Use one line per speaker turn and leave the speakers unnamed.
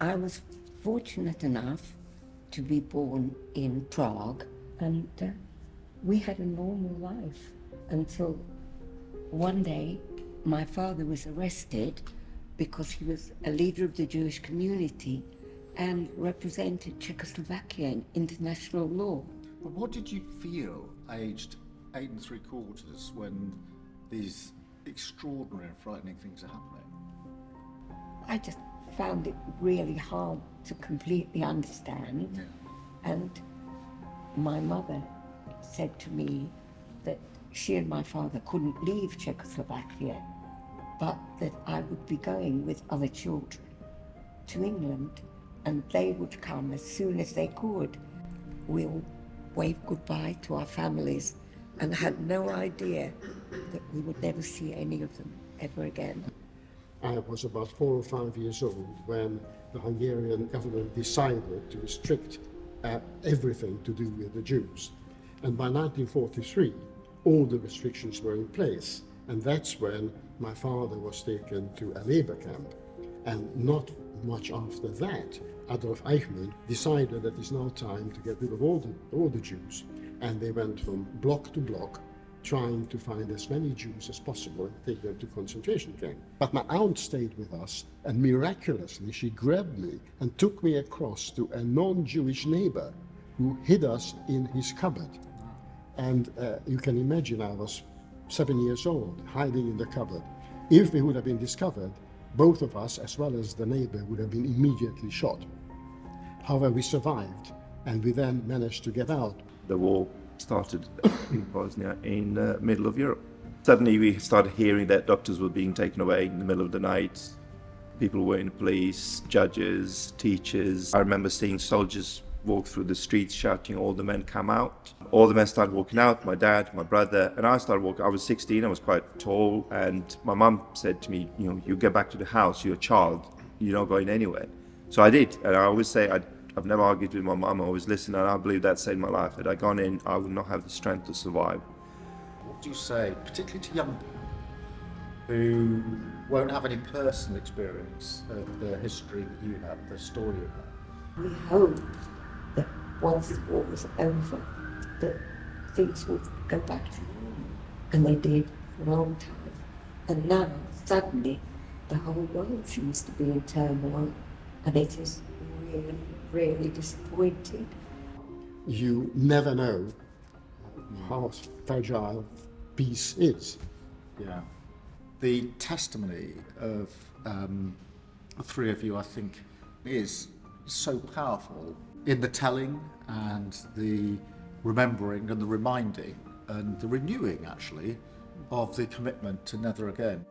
I was fortunate enough to be born in Prague, and we had a normal life until one day my father was arrested because he was a leader of the Jewish community and represented Czechoslovakia in international law.
But what did you feel, aged 8 3/4, when these extraordinary and frightening things are happening?
I just found it really hard to completely understand.
Yeah.
And my mother said to me that she and my father couldn't leave Czechoslovakia, but that I would be going with other children to England, and they would come as soon as they could. We'll wave goodbye to our families, and had no idea that we would never see any of them ever again.
I was about 4 or 5 years old when the Hungarian government decided to restrict everything to do with the Jews. And by 1943, all the restrictions were in place. And that's when my father was taken to a labor camp. And not much after that, Adolf Eichmann decided that it's now time to get rid of all the Jews. And they went from block to block, trying to find as many Jews as possible and take them to concentration camp. But my aunt stayed with us, and miraculously she grabbed me and took me across to a non-Jewish neighbor who hid us in his cupboard. And you can imagine I was 7 years old, hiding in the cupboard. If we would have been discovered, both of us, as well as the neighbor, would have been immediately shot. However, we survived, and we then managed to get out.
The war started in Bosnia in the middle of Europe. Suddenly we started hearing that doctors were being taken away in the middle of the night. People were in police, judges, teachers. I remember seeing soldiers walk through the streets shouting, "All the men come out." All the men started walking out, my dad, my brother, and I started walking. I was 16, I was quite tall, and my mum said to me, you get back to the house, you're a child, you're not going anywhere. So I did, and I always say, I've never argued with my mum, I always listened, and I believe that saved my life. Had I gone in, I would not have the strength to survive.
What do you say, particularly to young people who won't have any personal experience of the history that you have, the story you have?
We hoped that once the war was over, that things would go back to normal. And they did for a long time. And now, suddenly, the whole world seems to be in turmoil, and it is really, really disappointing.
You never know how fragile peace is.
Yeah. The testimony of the three of you, I think, is so powerful in the telling and the remembering and the reminding and the renewing, actually, of the commitment to never again.